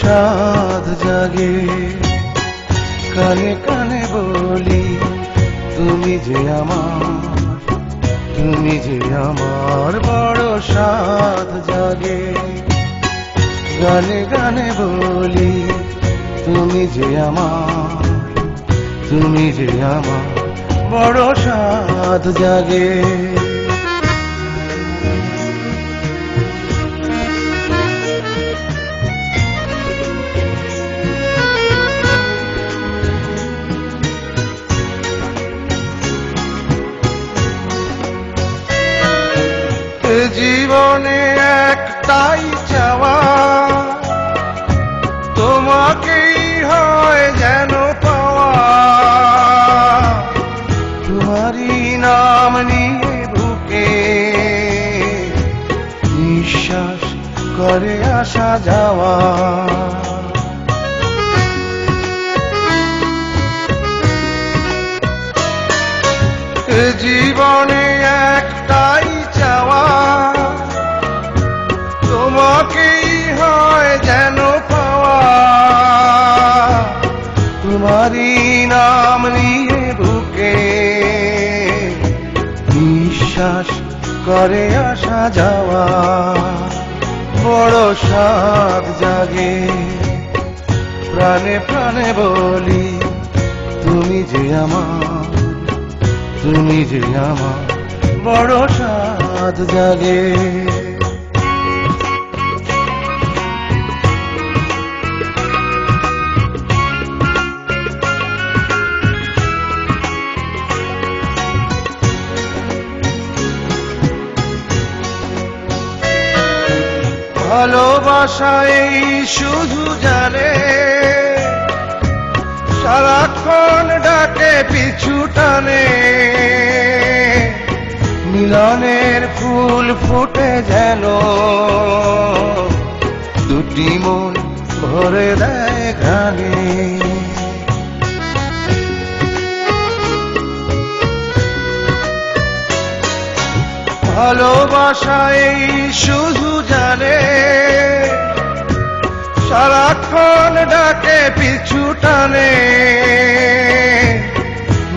সাধ জাগে। কানে কানে বলি তুমি যে আমার বড় সাধ জাগে। গানে গানে বলি তুমি যে আমার বড় সাধ জাগে। জীবনে একটাই চাওয়া, তোমাকেই হয় যেন পাওয়া। তোমারই নাম নিয়ে বুকে নিঃশ্বাস করে আসা যাওয়া। জীবনে একটাই চাওয়া, তোমাকেই হয় যেন পাওয়া। তোমারই নাম নিয়ে বুকে নিঃশ্বাস করে আসা যাওয়া। বড় সাধ জাগে। প্রাণে প্রাণে বলি তুমি যে আমার বড় সাধ জাগে। ভালোবাসা এই শুধু জানে, সারাক্ষণ ডাকে পিছু টানে। মিলনের ফুল ফুটে যেন দুটি মন ভরে দেয় ঘ্রাণে। ভালোবাসা এই শুধু জানে, সারাক্ষণ ডাকে পিছু টানে।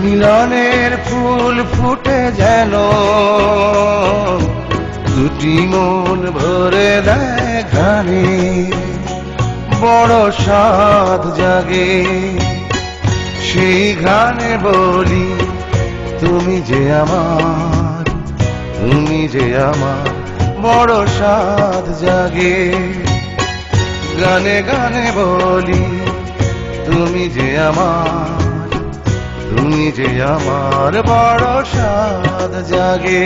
মিলনের ফুল ফুটে যেন দুটি মন ভরে দেয় ঘ্রাণে। বড় সাধ জাগে। সেই ঘ্রাণে বলি তুমি যে আমার বড় সাধ জাগে। গানে গানে বলি তুমি যে আমার বড় সাধ জাগে।